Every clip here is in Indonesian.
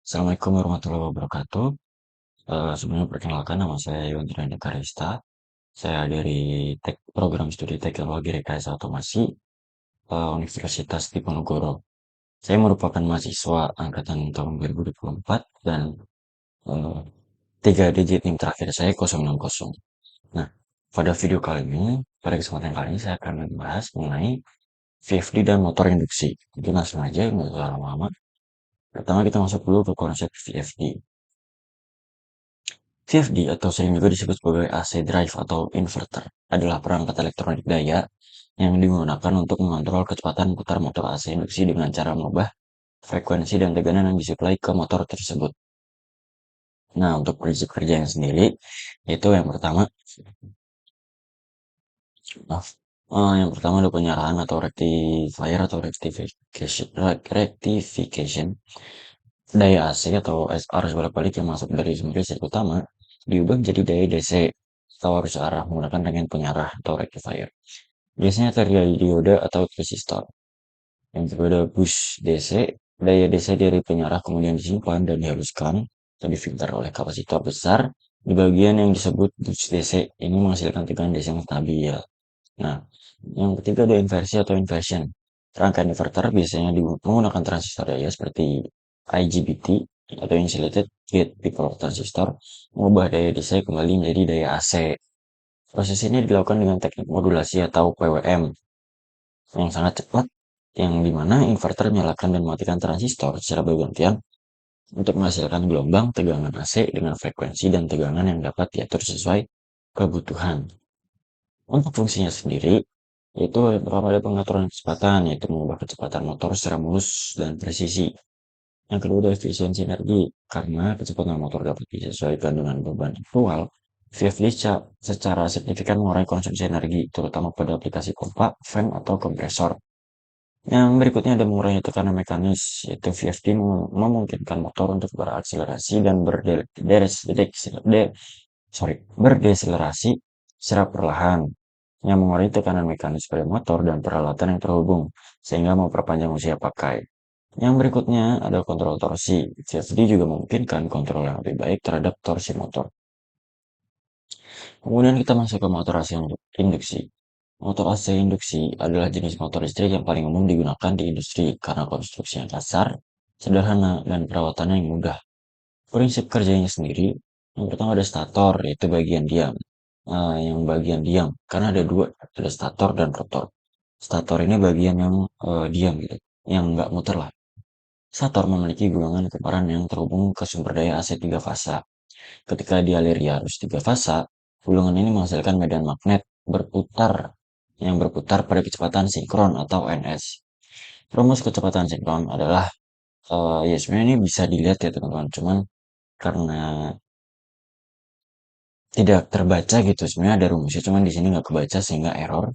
Assalamualaikum warahmatullahi wabarakatuh. Sebelumnya perkenalkan nama saya Yondra Karista. Saya dari program studi Teknologi Rekayasa Otomasi Universitas Diponegoro. Saya merupakan mahasiswa angkatan tahun 2024 dan eh, 3 digit NIM terakhir saya 060. Nah, pada video kali ini, pada kesempatan kali ini saya akan membahas mengenai VFD dan motor induksi. Jadi langsung aja, nggak usah lama-lama. Pertama kita masuk dulu ke konsep VFD. VFD atau sering juga disebut sebagai AC drive atau inverter adalah perangkat elektronik daya yang digunakan untuk mengontrol kecepatan putar motor AC induksi dengan cara mengubah frekuensi dan tekanan yang disuplai ke motor tersebut. Nah, untuk prinsip kerjanya sendiri, itu maaf, yang pertama ada penyerahan atau rectifier atau rectification daya AC atau arus bolak-balik yang masuk dari sumber listrik utama diubah menjadi daya DC atau arus arah menggunakan rangkaian penyarah atau rectifier. Biasanya terjadi diode atau resistor. Yang berbeda bus DC, daya DC dari penyarah kemudian disimpan dan dihaluskan atau difilter oleh kapasitor besar di bagian yang disebut bus DC. Ini menghasilkan tegangan DC yang stabil. Nah, yang ketiga ada inversi atau inversion. Rangkaian inverter biasanya menggunakan transistor daya seperti IGBT atau insulated gate bipole transistor mengubah daya DC kembali menjadi daya AC. Proses ini dilakukan dengan teknik modulasi atau PWM yang sangat cepat, yang dimana inverter menyalakan dan mematikan transistor secara bergantian untuk menghasilkan gelombang tegangan AC dengan frekuensi dan tegangan yang dapat diatur sesuai kebutuhan. Untuk fungsinya sendiri, yaitu yang pertama ada pengaturan kecepatan, yaitu mengubah kecepatan motor secara mulus dan presisi. Yang kedua ada efisiensi energi, karena kecepatan motor dapat disesuaikan dengan beban aktual. VFD secara signifikan mengurangi konsumsi energi, terutama pada aplikasi pompa, fan, atau kompresor. Yang berikutnya ada mengurangi tekanan mekanis, yaitu VFD memungkinkan motor untuk berakselerasi dan berdeselerasi secara perlahan, yang mengurangi tekanan mekanis pada motor dan peralatan yang terhubung, sehingga memperpanjang usia pakai. Yang berikutnya ada kontrol torsi. VFD juga memungkinkan kontrol yang lebih baik terhadap torsi motor. Kemudian kita masuk ke motor AC induksi. Motor AC induksi adalah jenis motor listrik yang paling umum digunakan di industri karena konstruksinya kasar, sederhana, dan perawatannya yang mudah. Prinsip kerjanya sendiri, yang pertama ada stator, yaitu bagian diam. Yang bagian diam, karena ada dua, ada stator dan rotor. Stator ini bagian yang diam gitu, yang nggak muter lah. Stator memiliki gulungan kumparan yang terhubung ke sumber daya AC 3 fasa. Ketika dialiri arus 3 fasa, gulungan ini menghasilkan medan magnet yang berputar pada kecepatan sinkron atau NS. Rumus kecepatan sinkron adalah ya sebenarnya ini bisa dilihat ya teman-teman, cuman karena tidak terbaca gitu sebenarnya ada rumusnya, cuman di sini nggak kebaca sehingga error.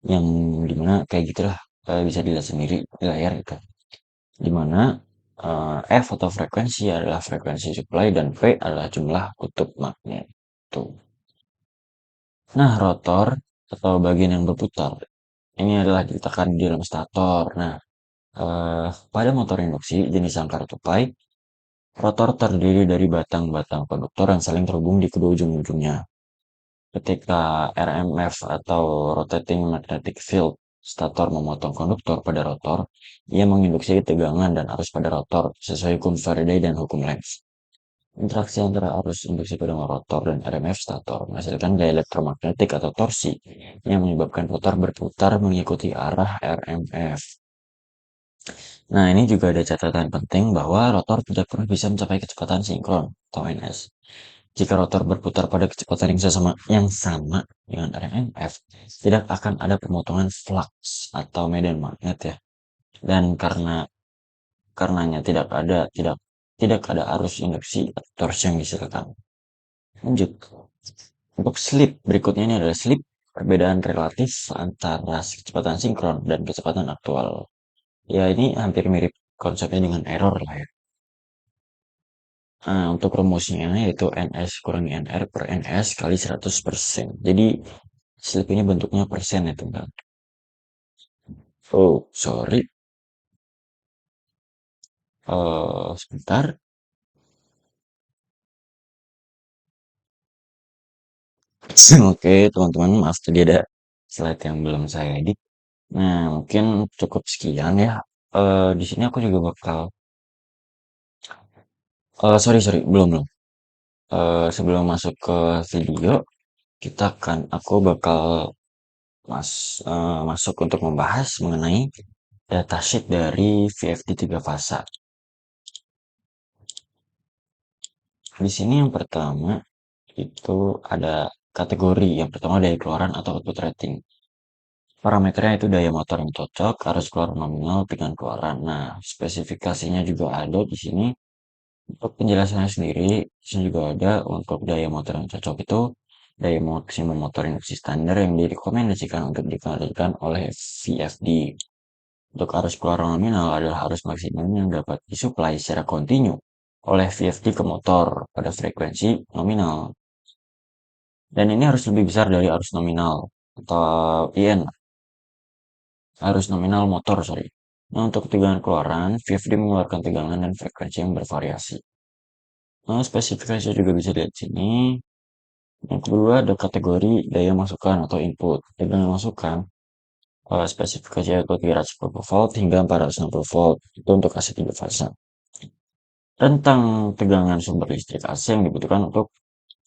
Yang dimana kayak gitulah, bisa dilihat sendiri di layar gitu. Dimana F atau frekuensi adalah frekuensi supply dan V adalah jumlah kutub magnet. Tuh. Nah, rotor atau bagian yang berputar ini adalah diletakkan di dalam stator. Nah, pada motor induksi jenis sangkar tupai, rotor terdiri dari batang-batang konduktor yang saling terhubung di kedua ujung-ujungnya. Ketika RMF atau Rotating Magnetic Field stator memotong konduktor pada rotor, ia menginduksi tegangan dan arus pada rotor sesuai hukum Faraday dan hukum Lenz. Interaksi antara arus induksi pada rotor dan RMF stator menghasilkan gaya elektromagnetik atau torsi yang menyebabkan rotor berputar mengikuti arah RMF. Nah, ini juga ada catatan penting bahwa rotor tidak pernah bisa mencapai kecepatan sinkron atau NS. Jika rotor berputar pada kecepatan yang sama dengan RMF, tidak akan ada pemotongan flux atau medan magnet ya. Dan karenanya tidak ada arus induksi atau torsi yang dihasilkan. Lanjut. Untuk slip, berikutnya ini adalah slip, perbedaan relatif antara kecepatan sinkron dan kecepatan aktual. Ya, ini hampir mirip konsepnya dengan error lah ya. Nah, untuk rumusnya yaitu NS kurangi NR per NS kali 100%. Jadi, slip ini bentuknya persen ya teman. Oh, sorry. Sebentar. Oke, teman-teman, maaf tadi ada slide yang belum saya edit. Nah, mungkin cukup sekian ya. Di sini aku juga bakal, sorry, sorry, belum, belum. Sebelum masuk ke video, aku bakal masuk untuk membahas mengenai datasheet dari VFD 3 fasa. Di sini yang pertama itu ada kategori. Yang pertama daya keluaran atau output rating. Parameternya itu daya motor yang cocok, arus keluar nominal, tegangan keluaran. Nah, spesifikasinya juga ada di sini. Untuk penjelasannya sendiri, di sini juga ada untuk daya motor yang cocok itu daya maksimum motor induksi standar yang direkomendasikan untuk dikendalikan oleh VFD. Untuk arus keluar nominal adalah arus maksimum yang dapat disuplai secara kontinu oleh VFD ke motor pada frekuensi nominal. Dan ini harus lebih besar dari arus nominal atau IN, arus nominal motor, sorry. Nah, untuk tegangan keluaran, VFD mengeluarkan tegangan dan frekuensi yang bervariasi. Nah, spesifikasinya juga bisa dilihat di sini. Yang kedua ada kategori daya masukan atau input. Tegangan masukan, spesifikasinya itu 340 volt hingga 460 volt. Itu untuk AC 3 fasa. Rentang tegangan sumber listrik AC yang dibutuhkan untuk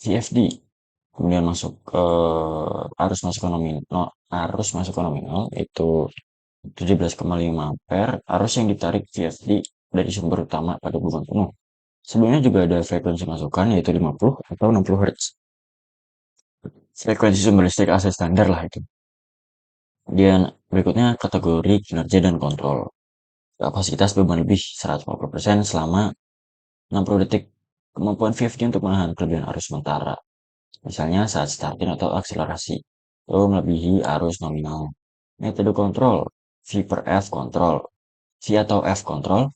VFD. Kemudian masuk ke arus masuk nominal itu 17,5 ampere, arus yang ditarik VFD dari sumber utama pada beban penuh. Sebelumnya juga ada frekuensi masukan yaitu 50 atau 60 Hz. Frekuensi sumber listrik AC standar lah itu. Kemudian berikutnya kategori kinerja dan kontrol. Kapasitas beban lebih 150% selama 60 detik. Kemampuan VFD untuk menahan kelebihan arus sementara. Misalnya saat starting atau akselerasi. Itu melebihi arus nominal. Metode kontrol. V per F control. V atau F control.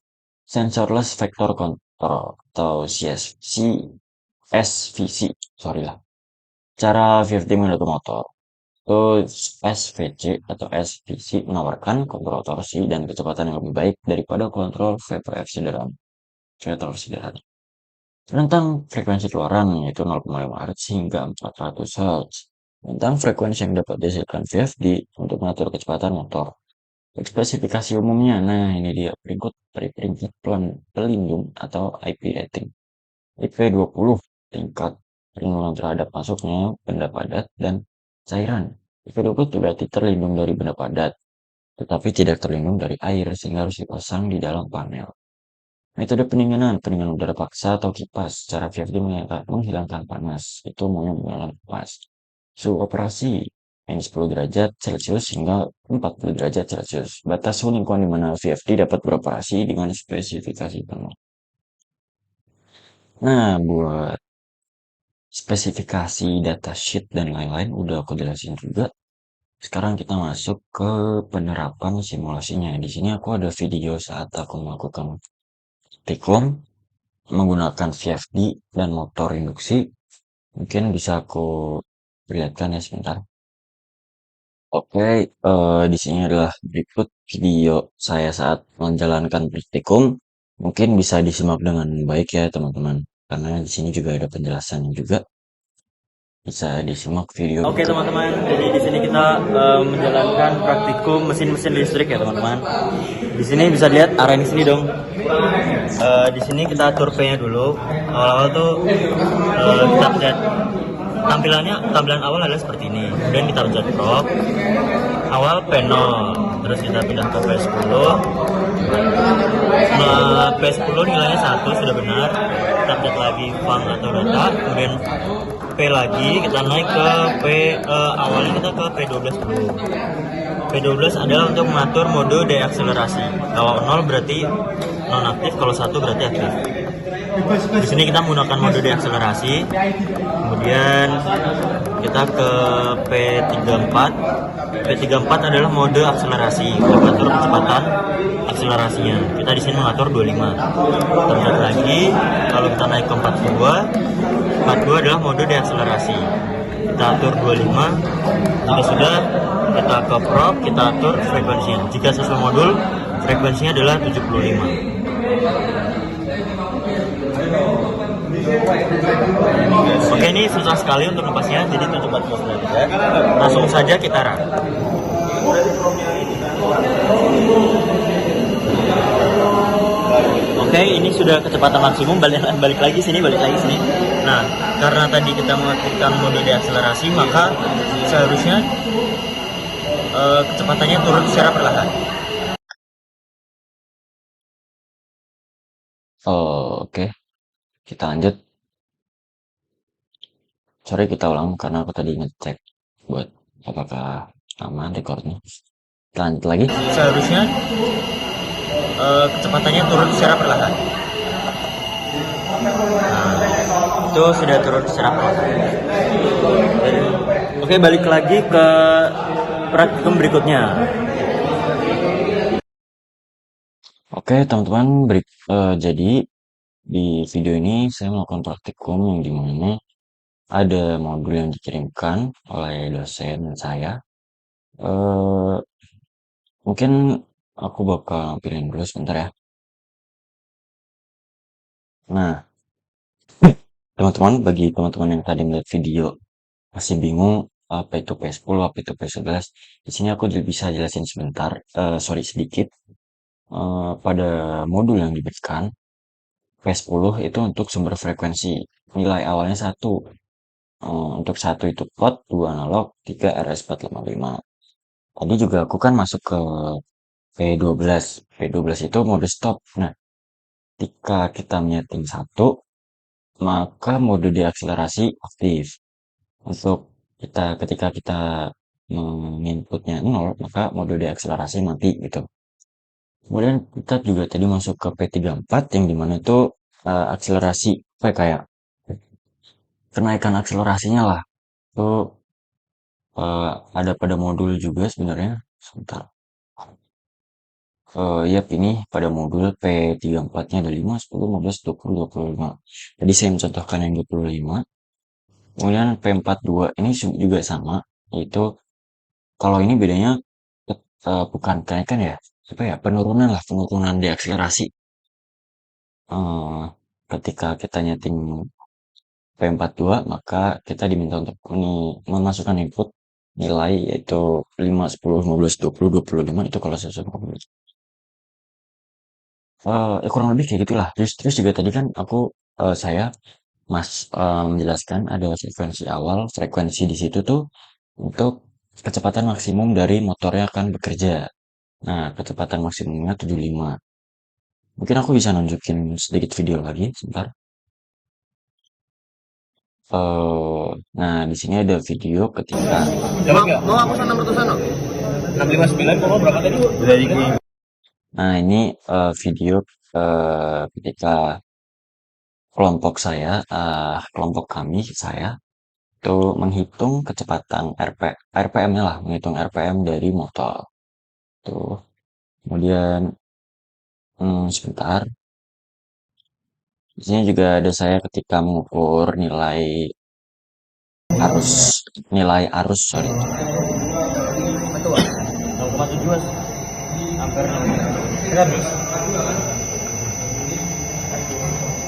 Sensorless vector control atau SVC. Sorry lah. Cara VFD mengatur motor. Itu SVC atau SVC menawarkan kontrol torsi dan kecepatan yang lebih baik daripada kontrol VPF sederhana. Sederhana. Tentang frekuensi keluaran yaitu 0,5 Hz hingga 400 Hz. Tentang frekuensi yang dapat dihasilkan VFD untuk mengatur kecepatan motor. Spesifikasi umumnya, nah ini dia peringkat pelindung atau IP rating. IP20 tingkat perlindungan terhadap masuknya benda padat dan cairan. IP20 berarti terlindung dari benda padat, tetapi tidak terlindung dari air sehingga harus dipasang di dalam panel. Metode pendinginan udara paksa atau kipas. Cara VFD menghilangkan panas. Itu menggunakan kipas. Suhu operasi -10 derajat Celcius hingga 40 derajat Celcius. Batas suhu lingkungan di mana VFD dapat beroperasi dengan spesifikasi penuh. Nah, buat spesifikasi datasheet dan lain-lain udah aku jelasin juga. Sekarang kita masuk ke penerapan simulasinya. Di sini aku ada video saat aku melakukan Tiklom menggunakan VFD dan motor induksi. Mungkin bisa aku perlihatkan ya sebentar. Oke, di sini adalah berikut video saya saat menjalankan praktikum. Mungkin bisa disimak dengan baik ya teman-teman, karena di sini juga ada penjelasannya juga. Bisa disimak video. Oke teman-teman, jadi di sini kita menjalankan praktikum mesin-mesin listrik ya teman-teman. Di sini bisa lihat arah di sini dong. Di sini kita atur P-nya dulu. Awal-awal tuh kita pencet. Tampilan awal adalah seperti ini. Kemudian kita pencet prop. Awal P0, terus kita pindah ke P10. Nah, P10 nilainya 1 sudah benar. Kita pencet lagi fang atau data, kemudian P lagi, kita naik ke P, awalnya kita ke P12 dulu. P12 adalah untuk mengatur mode deakselerasi. Kalau 0 berarti nonaktif, kalau 1 berarti aktif. Di sini kita menggunakan mode deakselerasi. Kemudian kita ke P34. P34 adalah mode akselerasi, mengatur kecepatan akselerasinya. Kita di sini mengatur 25. Kita lihat lagi, kalau kita naik ke 42 adalah mode deakselerasi. Kita atur 25. Jika sudah, kita ke prop, kita atur frekuensinya. Jika sesuai modul, frekuensinya adalah 75. Oke, ini susah sekali untuk ngepasnya, jadi tutup atmosfer aja. Langsung saja kita run. Oke, ini sudah kecepatan maksimum. Balik lagi sini, balik lagi sini. Nah, karena tadi kita mengaktifkan mode deakselerasi, maka seharusnya kecepatannya turun secara perlahan. Oke, kita lanjut. Sorry, kita ulang karena aku tadi ngecek buat apakah aman recordnya. Kita lanjut lagi. Seharusnya kecepatannya turun secara perlahan. Nah, itu sudah turun secara perlahan. Oke, balik lagi ke praktikum berikutnya. Oke, teman-teman, jadi di video ini saya melakukan praktikum yang dimana ada modul yang dikirimkan oleh dosen saya. Eh, Mungkin aku bakal lampirin dulu sebentar ya. Nah, teman-teman, bagi teman-teman yang tadi melihat video masih bingung apa itu P10, apa itu P11, di sini aku bisa jelasin sebentar, sorry sedikit. Pada modul yang diberikan, P10 itu untuk sumber frekuensi. Nilai awalnya 1. Untuk 1 itu pot, 2 analog, 3 RS455. Tadi juga aku kan masuk ke P12. P12 itu mode stop. Nah, ketika kita menyeting 1, maka mode deakselerasi aktif. Untuk ketika kita menginputnya 0, maka mode deakselerasi mati gitu. Kemudian kita juga tadi masuk ke P34 yang dimana itu akselerasi, kayak kenaikan akselerasinya lah. Itu ada pada modul juga sebenarnya. Sebentar. Yap, ini pada modul P34-nya ada 5, 10, 15, 20, 25. Tadi saya mencontohkan yang 25. Kemudian P42 ini juga sama, yaitu kalau ini bedanya bukan kenaikan ya, apa ya, penurunan lah, penurunan deakselerasi. Eh, Ketika kita nyeting P42, maka kita diminta untuk memasukkan input nilai yaitu 5, 10, 15, 20, 25 itu kalau sesuai mobil. Kurang lebih kayak gitulah. Terus juga tadi kan saya menjelaskan ada frekuensi awal, frekuensi di situ tuh untuk kecepatan maksimum dari motornya akan bekerja. Nah, kecepatan maksimumnya 75. Mungkin aku bisa nunjukin sedikit video lagi, sebentar. Nah, di sini ada video ketika. Mau aku sana mertu sana? 659 mau berapa tadi? Udah di. Nah, ini video ketika kelompok kami, saya itu menghitung kecepatan RPM-nya lah, menghitung RPM dari motor. Tuh, kemudian sebentar. Di sini juga ada saya ketika mengukur arus, nilai arus, sorry. 0,7 ampere. Terus.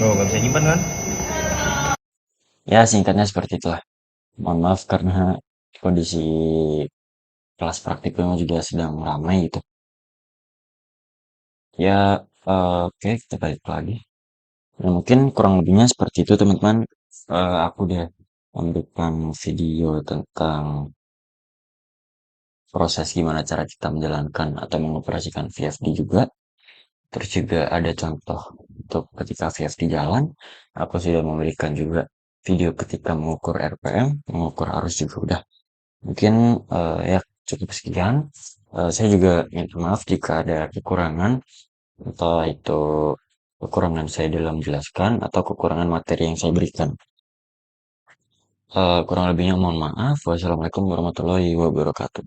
Oh, nggak bisa nyimpan kan? Ya, singkatnya seperti itulah. Mohon maaf karena kondisi kelas praktikum juga sedang ramai gitu. Ya, oke, kita balik lagi. Nah, mungkin kurang lebihnya seperti itu teman-teman. Aku udah memberikan video tentang proses gimana cara kita menjalankan atau mengoperasikan VFD juga. Terus juga ada contoh untuk ketika VFD jalan. Aku sudah memberikan juga video ketika mengukur RPM, mengukur arus juga udah. Mungkin ya cukup sekian. Saya juga minta maaf jika ada kekurangan, entah itu kekurangan saya dalam menjelaskan atau kekurangan materi yang saya berikan. Kurang lebihnya mohon maaf. Wassalamualaikum warahmatullahi wabarakatuh.